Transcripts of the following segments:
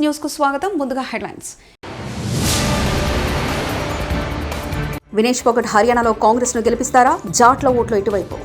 News కు స్వాగతం. ముందుగా హెడ్లైన్స్. వినేష్ ఫోగట్ హర్యానాలో కాంగ్రెస్ ను గెలిపిస్తారా? జాట్ల ఓట్లు ఇటువైపు.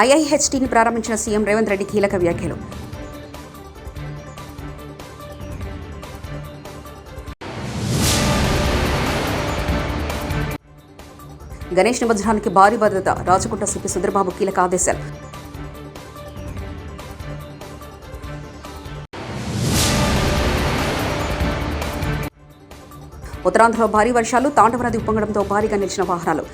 ఐఐహెచ్టీని ప్రారంభించిన సీఎం రేవంత్ రెడ్డి కీలక వ్యాఖ్యలు. గణేష్ నిమజ్జనానికి భారీ భద్రత. రాచకుంట సిపి సుధీర్బాబు కీలక ఆదేశాలు. ఉత్తరాంధ్రలో భారీ వర్షాలు. తాండవ నది ఉప్పొంగడంతో భారీగా నిలిచిన వాహనాలు.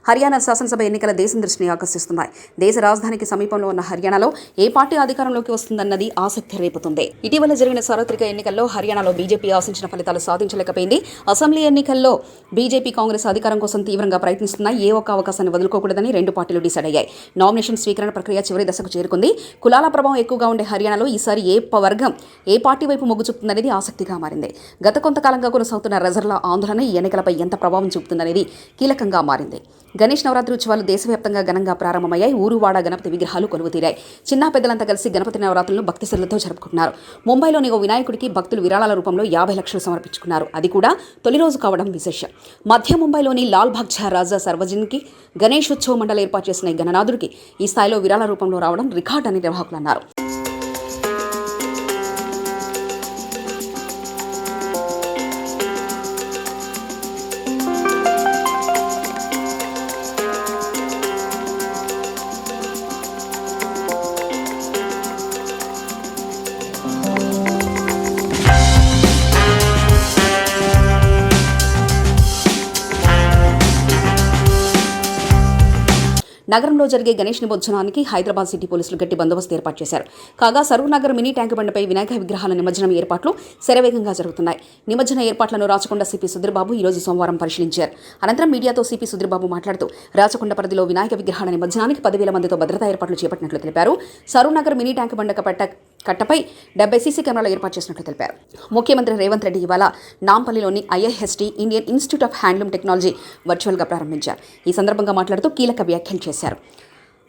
హర్యానా శాసనసభ ఎన్నికల దేశం దృష్టిని ఆకర్షిస్తున్నాయి. దేశ రాజధానికి సమీపంలో ఉన్న హర్యానాలో ఏ పార్టీ అధికారంలోకి వస్తుందన్నది ఆసక్తి రేపుతుంది. ఇటీవల జరిగిన సార్వత్రిక ఎన్నికల్లో హర్యానాలో బీజేపీ ఆశించిన ఫలితాలు సాధించలేకపోయింది. అసెంబ్లీ ఎన్నికల్లో బీజేపీ కాంగ్రెస్ అధికారం కోసం తీవ్రంగా ప్రయత్నిస్తున్నాయి. ఏ ఒక్క అవకాశాన్ని వదులుకోకూడదని రెండు పార్టీలు డిసైడ్ అయ్యాయి. నామినేషన్ స్వీకరణ ప్రక్రియ చివరి దశకు చేరుకుంది. కులాల ప్రభావం ఎక్కువగా ఉండే హర్యానాలో ఈసారి ఏ వర్గం ఏ పార్టీ వైపు మొగ్గు చూపుతుందనేది ఆసక్తిగా మారింది. గత కొంతకాలంగా కొనసాగుతున్న రిజర్వ్ల ఆందోళన ఈ ఎన్నికలపై ఎంత ప్రభావం చూపుతుందనేది కీలకంగా మారింది. గణేష్ నవరాత్రి ఉత్సవాలు దేశవ్యాప్తంగా ఘనంగా ప్రారంభమయ్యాయి. ఊరువాడ గణపతి విగ్రహాలు కొలువుతీరాయి. చిన్న పెద్దలంతా కలిసి గణపతి నవరాత్రులను భక్తి శ్రద్ధలతో జరుపుకుంటున్నారు. ముంబైలోని ఓ వినాయకుడికి భక్తులు విరాళాల రూపంలో 50 లక్షలు సమర్పించుకున్నారు. అది కూడా తొలి రోజు కావడం విశేషం. మధ్య ముంబైలోని లాల్ బాగ్చా రాజా సర్వజన్కి గణేష్ ఉత్సవ మండలి ఏర్పాటు చేసిన గణనాథుడికి ఈ స్థాయిలో విరాళ రూపంలో రావడం రికార్డ్ అని నిర్వాహకులు అన్నారు. నగరంలో జరిగే గణేష్ నిమజ్జనానికి హైదరాబాద్ సిటీ పోలీసులు గట్టి బందోబస్తు ఏర్పాటు చేశారు. కాగా సరూర్ నగర్ మినీ ట్యాంక్ బండపై వినాయక విగ్రహాల నిమజ్జనం ఏర్పాట్లు శరవేగంగా జరుగుతున్నాయి. నిమజ్జన ఏర్పాట్లను రాచకొండ సిపి సుధీర్బాబు ఈ రోజు సోమవారం పరిశీలించారు. అనంతరం మీడియాతో సిపి సుధీర్బాబు మాట్లాడుతూ రాచకొండ పరిధిలో వినాయక విగ్రహాల నిమజ్జనానికి 10,000 మందితో భద్రతా ఏర్పాట్లు చేపట్టినట్లు తెలిపారు. సరూర్ నగర్ మినీ ట్యాంక్ బండ కట్టపై 70 సీసీ కెమెరాలు ఏర్పాటు చేసినట్లు తెలిపారు. ముఖ్యమంత్రి రేవంత్ రెడ్డి ఇవాళ నాంపల్లిలోని IIHT Indian institute of handloom technology వర్చువల్గా ప్రారంభించారు. ఈ సందర్భంగా మాట్లాడుతూ కీలక వ్యాఖ్యలు చేశారు.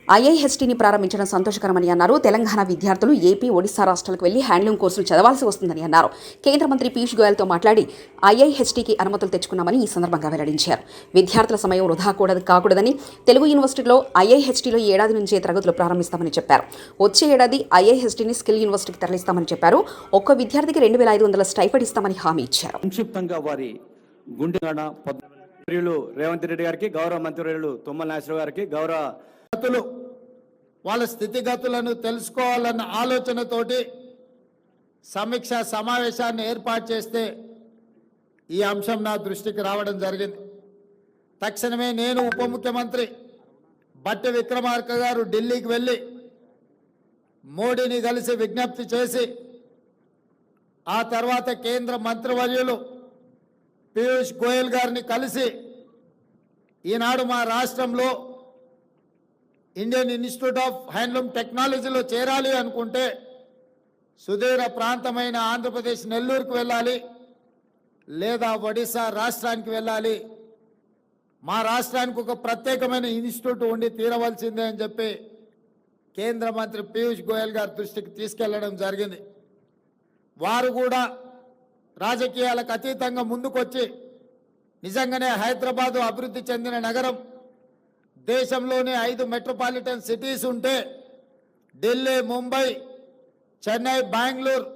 ఐఐహెచ్టీని ప్రారంభించడం సంతోషకరమని అన్నారు. తెలంగాణ విద్యార్థులు ఏపీ, ఒడిశా రాష్ట్రాలకు వెళ్లి హ్యాండ్లూమ్ కోర్సులు చదవాల్సి వస్తుందని అన్నారు. కేంద్ర మంత్రి పీయూష్ గోయల్తో మాట్లాడి ఐఐహెచ్టీకి అనుమతులు తెచ్చుకున్నామని ఈ సందర్భంగా వెల్లడించారు. విద్యార్థుల సమయం వృధా కాకూడదని తెలుగు యూనివర్సిటీలో ఐఐహెచ్టీలో ఈ ఏడాది నుంచే తరగతులు ప్రారంభిస్తామని చెప్పారు. వచ్చే ఏడాది ఐఐహెచ్టీని స్కిల్ యూనివర్సిటీకి తరలిస్తామని చెప్పారు. ఒక్క విద్యార్థికి 2,500 స్టైఫండ్ ఇస్తామని హామీ ఇచ్చారు. సంక్షిప్తంగా వారి రేవంత్ రెడ్డి గారికి, గౌరవ మంత్రివర్యులు తుమ్మల నాగేశ్వరరావు గారికి, గౌరవ వాళ్ళ స్థితిగతులను తెలుసుకోవాలన్న ఆలోచనతోటి సమీక్ష సమావేశాన్ని ఏర్పాటు చేస్తే ఈ అంశం నా దృష్టికి రావడం జరిగింది. తక్షణమే నేను ఉప ముఖ్యమంత్రి బట్టి విక్రమార్క గారు ఢిల్లీకి వెళ్ళి మోడీని కలిసి విజ్ఞప్తి చేసి ఆ తర్వాత కేంద్ర మంత్రివర్యులు పీయూష్ గోయల్ గారిని కలిసి ఈనాడు మా రాష్ట్రంలో ఇండియన్ ఇన్స్టిట్యూట్ ఆఫ్ హ్యాండ్లూమ్ టెక్నాలజీలో చేరాలి అనుకుంటే సుదూర ప్రాంతమైన ఆంధ్రప్రదేశ్ నెల్లూరుకు వెళ్ళాలి, లేదా ఒడిశా రాష్ట్రానికి వెళ్ళాలి. మా రాష్ట్రానికి ఒక ప్రత్యేకమైన ఇన్స్టిట్యూట్ ఉండి తీరవలసిందే అని చెప్పి కేంద్ర మంత్రి పీయూష్ గోయల్ గారి దృష్టికి తీసుకెళ్లడం జరిగింది. వారు కూడా రాజకీయాలకు అతీతంగా ముందుకొచ్చి నిజంగానే హైదరాబాదు అభివృద్ధి చెందిన నగరం, దేశంలోనే 5 మెట్రోపాలిటన్ సిటీస్ ఉంటే ఢిల్లీ, ముంబై, చెన్నై, బెంగళూరు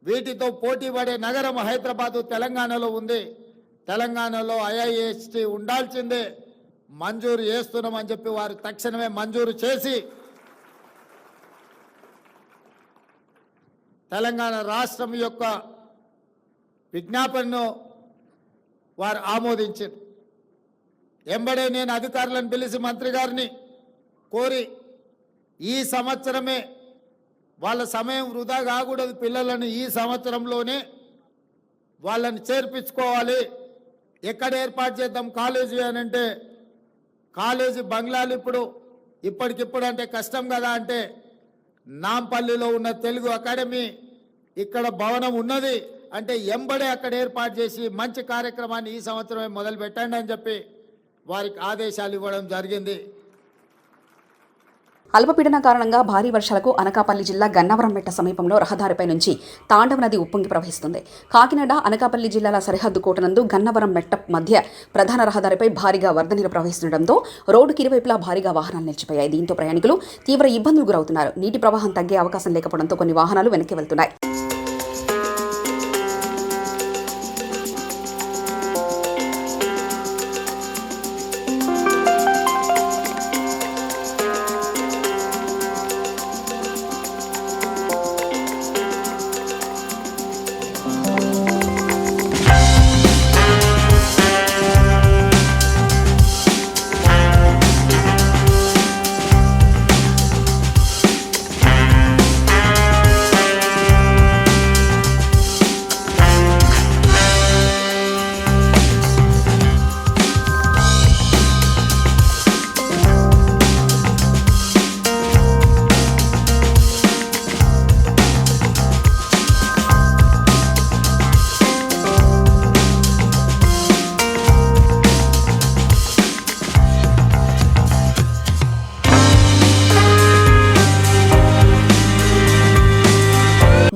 వీటితో పోటీ పడే నగరం హైదరాబాదు తెలంగాణలో ఉంది. తెలంగాణలో ఐఐహెచ్టీ ఉండాల్సిందే, మంజూరు చేస్తున్నామని చెప్పి వారు తక్షణమే మంజూరు చేసి తెలంగాణ రాష్ట్రం యొక్క విజ్ఞాపనను వారు ఆమోదించారు. ఎంబడే నేను అధికారులను పిలిచి మంత్రి గారిని కోరి ఈ సంవత్సరమే, వాళ్ళ సమయం వృధా కాకూడదు, పిల్లలను ఈ సంవత్సరంలోనే వాళ్ళని చేర్పించుకోవాలి. ఎక్కడ ఏర్పాటు చేద్దాం కాలేజీ అని అంటే, కాలేజీ బంగ్లాలు ఇప్పటికిప్పుడు అంటే కష్టం కదా అంటే, నాంపల్లిలో ఉన్న తెలుగు అకాడమీ ఇక్కడ భవనం ఉన్నది, అంటే ఎంబడే అక్కడ ఏర్పాటు చేసి మంచి కార్యక్రమాన్ని ఈ సంవత్సరమే మొదలు పెట్టండి అని చెప్పి వారికి ఆదేశాలు ఇవ్వడం జరిగింది. అల్పపీడన కారణంగా భారీ వర్షాలకు అనకాపల్లి జిల్లా గన్నవరం మెట్ట సమీపంలో రహదారిపై నుంచి తాండవ నది ఉప్పొంగి ప్రవహిస్తుంది. కాకినాడ అనకాపల్లి జిల్లాల సరిహద్దు కోటనందు గన్నవరం మెట్ట మధ్య ప్రధాన రహదారిపై భారీగా వరద నీరు ప్రవహిస్తుండటంతో రోడ్డుకి ఇరువైపులా భారీగా వాహనాలు నిలిచిపోయాయి. దీంతో ప్రయాణికులు తీవ్ర ఇబ్బందులు గురవుతున్నారు. నీటి ప్రవాహం తగ్గే అవకాశం లేకపోవడంతో కొన్ని వాహనాలు వెనక్కి వెళ్తున్నాయి.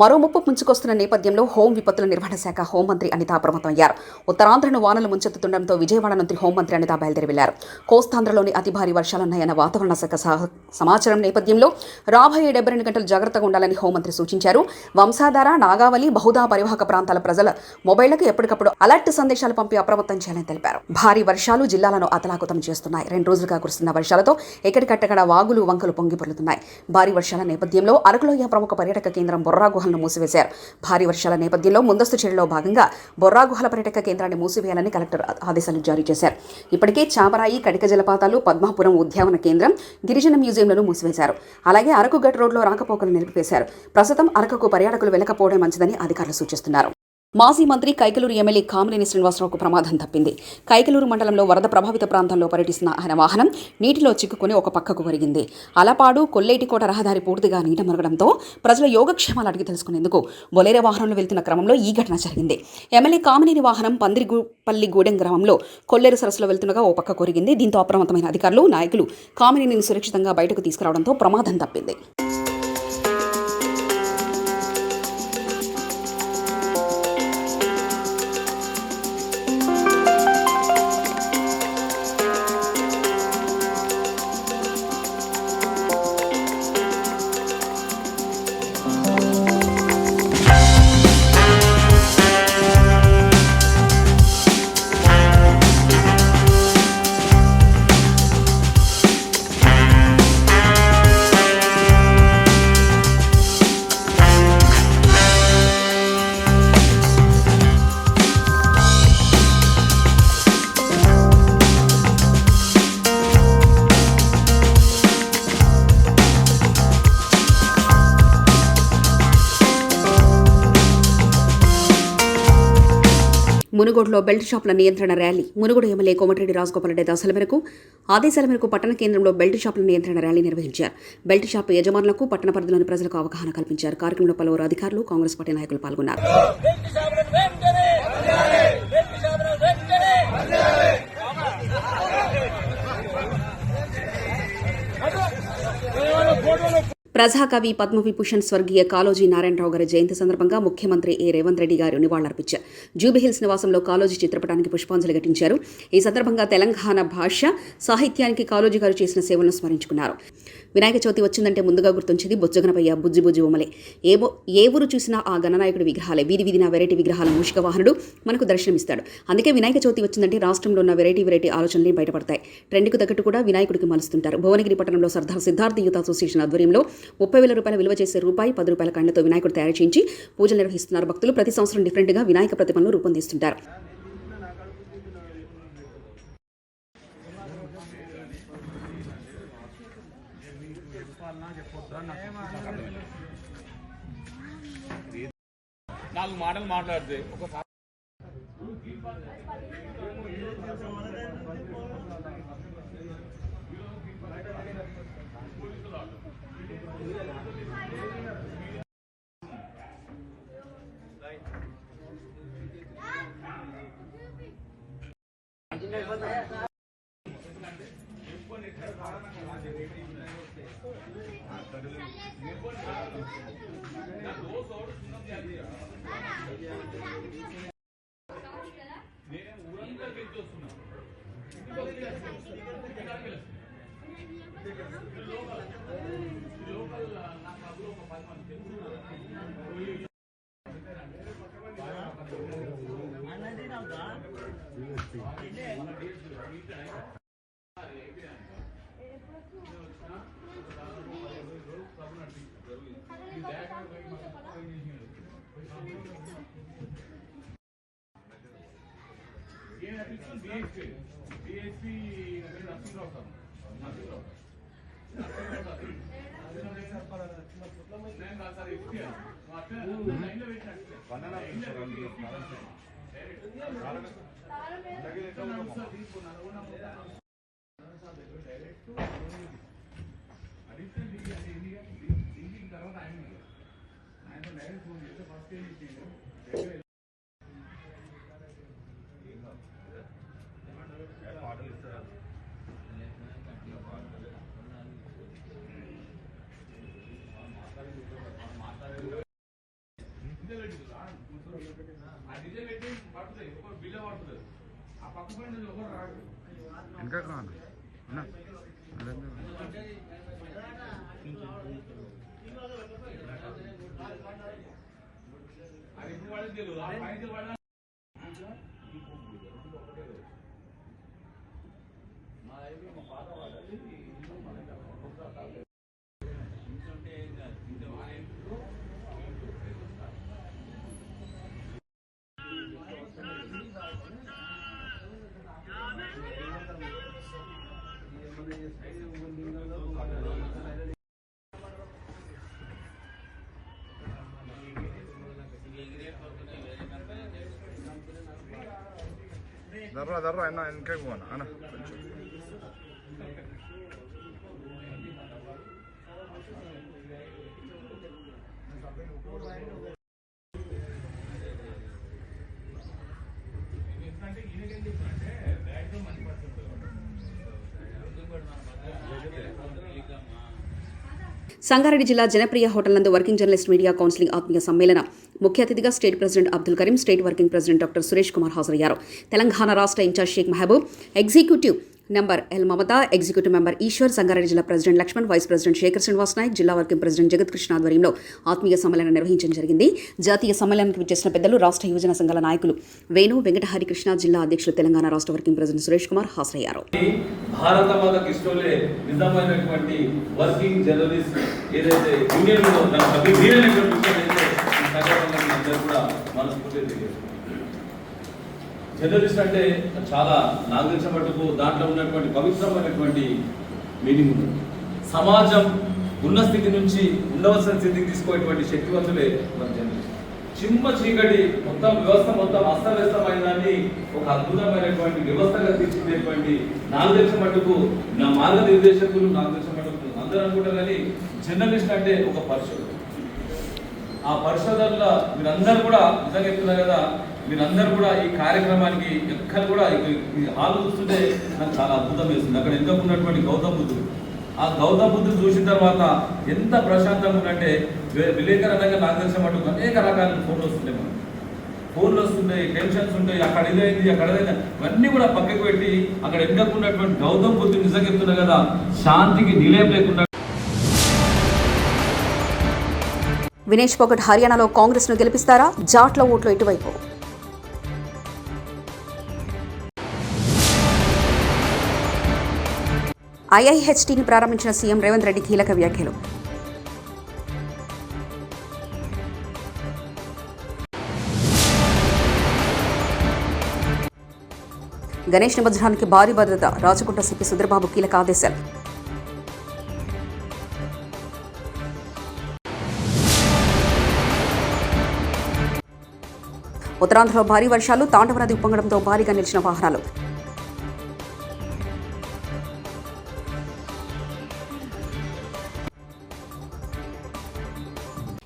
మరో ముప్పు ముంచుకొస్తున్న నేపథ్యంలో హోం విపత్తుల నిర్వహణ శాఖ హోంమంత్రి అనిత అప్రమత్తమయ్యారు. ఉత్తరాంధ్రను వానలు ముంచెత్తుతుండటంతో విజయవాడ నుంచి హోంమంత్రి అనిత బయలుదేరి వెళ్లారు. కోస్తాంధ్రలోని అతి భారీ వర్షాలున్నాయన్న వాతావరణ శాఖ సమాచారం నేపథ్యంలో రాబోయే 72 గంటలు జాగ్రత్తగా ఉండాలని హోంమంత్రి సూచించారు. వంశాధార, నాగావళి, బహుదా పరివాహక ప్రాంతాల ప్రజల మొబైళ్లకు ఎప్పటికప్పుడు అలర్ట్ సందేశాలు పంపి అప్రమత్తం చేయాలని తెలిపారు. భారీ వర్షాలు జిల్లాలను అతలాకుతం చేస్తున్నాయి. 2 రోజులుగా కురుస్తున్న వర్షాలతో ఎక్కడికట్టక్కడ వాగులు, వంకలు పొంగి పొర్లుతున్నాయి. భారీ వర్షాల నేపథ్యంలో అరకులోయ ప్రముఖ పర్యాటక కేంద్రం బొర్రా గుహలను మూసివేశారు. భారీ వర్షాల నేపథ్యంలో ముందస్తు చర్యల్లో భాగంగా బొర్రా గుహల పర్యాటక కేంద్రాన్ని మూసివేయాలని కలెక్టర్ ఆదేశాలు జారీ చేశారు. ఇప్పటికే చాపరాయి, కటిక జలపాతాలు, పద్మాపురం ఉద్యానవన కేంద్రం, గిరిజన మ్యూజియంలను మూసివేశారు. అలాగే అరకు గట్ రోడ్లో రాకపోకలు నిలిపివేశారు. ప్రస్తుతం అరకుకు పర్యాటకులు వెళ్లకపోవడం మంచిదని అధికారులు సూచిస్తున్నారు. మాజీ మంత్రి కైకలూరు ఎమ్మెల్యే కామినేని శ్రీనివాసరావుకు ప్రమాదం తప్పింది. కైకలూరు మండలంలో వరద ప్రభావిత ప్రాంతంలో పర్యటిస్తున్న ఆయన వాహనం నీటిలో చిక్కుకుని ఒక పక్కకు ఒరిగింది. అలపాడు, కొల్లేటికోట రహదారి పూర్తిగా నీట మునగడంతో ప్రజల యోగక్షేమాలు అడిగి తెలుసుకునేందుకు బొలేరో వాహనంలో వెళ్తున్న క్రమంలో ఈ ఘటన జరిగింది. ఎమ్మెల్యే కామినేని వాహనం పందిరిపల్లిగూడెం గ్రామంలో కొల్లేరు సరస్సులో వెళ్తుండగా ఓ పక్క కొరిగింది. దీంతో అప్రమత్తమైన అధికారులు, నాయకులు కామినేనిని సురక్షితంగా బయటకు తీసుకురావడంతో ప్రమాదం తప్పింది. మునుగోడులో బెల్ట్ షాపుల నియంత్రణ ర్యాలీ. మునుగోడు ఎమ్మెల్యే కోమటిరెడ్డి రాజగోపాల్ రెడ్డి ఆదేశాల మేరకు పట్టణ కేంద్రంలో బెల్ట్ షాపుల నియంత్రణ ర్యాలీ నిర్వహించారు. బెల్ట్ షాప్ యజమానులకు, పట్టణ పరిధిలోని ప్రజలకు అవగాహన కల్పించారు. కార్యక్రమంలో పలువురు అధికారులు, కాంగ్రెస్ పార్టీ నాయకులు పాల్గొన్నారు. ప్రజాకవి, పద్మవిభూషణ్ స్వర్గీయ కాళోజీ నారాయణరావు గారి జయంతి సందర్భంగా ముఖ్యమంత్రి రేవంత్ రెడ్డి గారు నివాళులర్పించారు. జూబిహిల్స్ నివాసంలో కాళోజీ చిత్రపటానికి పుష్పాంజలి ఘటించారు. ఈ సందర్భంగా తెలంగాణ భాష, సాహిత్యానికి కాళోజీ గారు చేసిన సేవలను స్మరించుకున్నారు. వినాయక చవితి వచ్చిందంటే ముందుగా గుర్తొచ్చేది బొజ్జగనపయ్య, బుజ్జి బుజ్జి ఉమలే. ఏ ఊరు చూసినా ఆ గణనాయకుడి విగ్రహాలే. వీధి వీధిన వెరైటీ విగ్రహాల మూషిక వాహనుడు మనకు దర్శనమిస్తాడు. అందుకే వినాయక చవితి వచ్చిందంటే రాష్ట్రంలో ఉన్న వెరైటీ ఆలోచనలు బయటపడతాయి. ట్రెండ్కు తగ్గట్టు కూడా వినాయకుడికి మలుస్తుంటారు. భువనగిరి పట్టణంలో సర్దార్ సిద్ధార్థ యూత్ అసోసియేషన్ ఆధ్వర్యంలో 30,000 రూపాయల విలువ చేసే ₹10 కాయిన్లతో వినాయకుడు తయారు చేయించి పూజలు నిర్వహిస్తున్నారు. భక్తులు ప్రతి సంవత్సరం డిఫరెంట్గా వినాయక ప్రతిమలను రూపొందిస్తుంటారు. నాలుగు మాటలు మాట్లాడితే ఒకసారి BHP నరసింహరావు సార్ నరసింహరావు నేను కాదు సార్ ఎస్పీఆర్ లైన్లో దీనికి తర్వాత ఆయన డైరెక్ట్ ఫోన్ చేస్తే ఫస్ట్ ఏం చేసిండు ఇంకా కాదు దర్రా అన్న వెనక పోనా అన్న సంగారెడ్డి జిల్లా జనప్రియ హోటల్ నందు వర్కింగ్ జర్నలిస్ట్ మీడియా కౌన్సిలింగ్ ఆత్మీయ సమ్మేళన ముఖ్య అతిథిగా state president Abdul Kareem, state working president doctor Suresh Kumar హాజరయ్యారు. తెలంగాణ రాష్ట్ర incharge Sheikh Mahaboob, executive member L Mamata, executive member Eshwar, Sangareddy జిల్లా president Lakshman, vice president Shekhar Srinivas Nayak, జిల్లా వర్కింగ్ ప్రెసిడెంట్ జగత్ కృష్ణ ఆధ్వర్యంలో ఆత్మీయ సమ్మేళనం నిర్వహించడం జరిగింది. జాతీయ సమ్మేళనానికి విచ్చేసిన పెద్దలు, రాష్ట్ర యువజన సంఘాల నాయకులు వేణు, వెంకటహరి కృష్ణ, జిల్లా అధ్యక్షులు తెలంగాణ రాష్ట్ర వర్కింగ్ ప్రెసిడెంట్ సురేష్ కుమార్ హాజరయ్యారు. భారత మాతకి ఇష్టంలే నిజమైనటువంటి వర్కింగ్ జర్నలిస్ట్ ఏదైతే యూనియన్ కూడా మనస్ఫూర్తిగా జర్నలిస్ట్ అంటే చాలా నాకు తెలిసిన మటుకు దాంట్లో ఉన్నటువంటి పవిత్రమైనటువంటి మీనింగ్ ఉంది. సమాజం ఉన్న స్థితి నుంచి ఉండవలసిన స్థితికి తీసుకునేటువంటి శక్తివంతులే మన జర్నలిస్ట్. చిమ్మ చీకటి మొత్తం వ్యవస్థ మొత్తం అస్తవ్యస్తమైన దాన్ని ఒక అద్భుతమైనటువంటి వ్యవస్థగా తీర్చిదేటువంటి నాకు తెలిసిన మటుకు నా మార్గనిర్దేశకులు నాకు తెలిసిన మటుకు అందరూ అనుకుంటారు. కానీ జర్నలిస్ట్ అంటే ఒక పరిశోధన. ఆ పరిశోధనలో మీరందరూ కూడా నిజంగా చెప్తున్నారు కదా, మీరందరూ కూడా ఈ కార్యక్రమానికి ఎక్కడ కూడా ఈ హాల్ చూస్తుంటే నాకు చాలా అద్భుతం వేస్తుంది. అక్కడ ఎంత ఉన్నటువంటి గౌతమ బుద్ధుడు, ఆ గౌతమ బుద్ధుడు చూసిన తర్వాత ఎంత ప్రశాంతంగా ఉందంటే విలేకరణంగా నాకు తెలిసిన మటుకు అనేక రకాల ఫోన్లు వస్తుంటాయి. మనం ఫోన్లు వస్తున్నాయి, టెన్షన్స్ ఉంటాయి, అక్కడ ఇదైంది అక్కడ ఇదైంది, ఇవన్నీ కూడా పక్కకు పెట్టి అక్కడ ఎక్కకున్నటువంటి గౌతమ బుద్ధుడు నిజంగా చెప్తున్నా కదా, శాంతికి నిలయం లేకుండా. వినేష్ ఫోగట్ హర్యానాలో కాంగ్రెస్ ను గెలిపిస్తారా? జాట్ల ఓట్లు ఇటువైపు. ఐఐహెచ్టీని ప్రారంభించిన సీఎం రేవంత్ రెడ్డి కీలక వ్యాఖ్యలు. గణేష్ నిమజ్జనానికి భారీ భద్రత, రాచకుంట సిపి సుధీర్బాబు కీలక ఆదేశాలు. ఉత్తరాంధ్రలో భారీ వర్షాలు, తాండవ నది ఉప్పొంగడంతో భారీగా నిలిచిన వాహనాలు.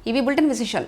ఇవి బులెటిన్ విశేషాలు.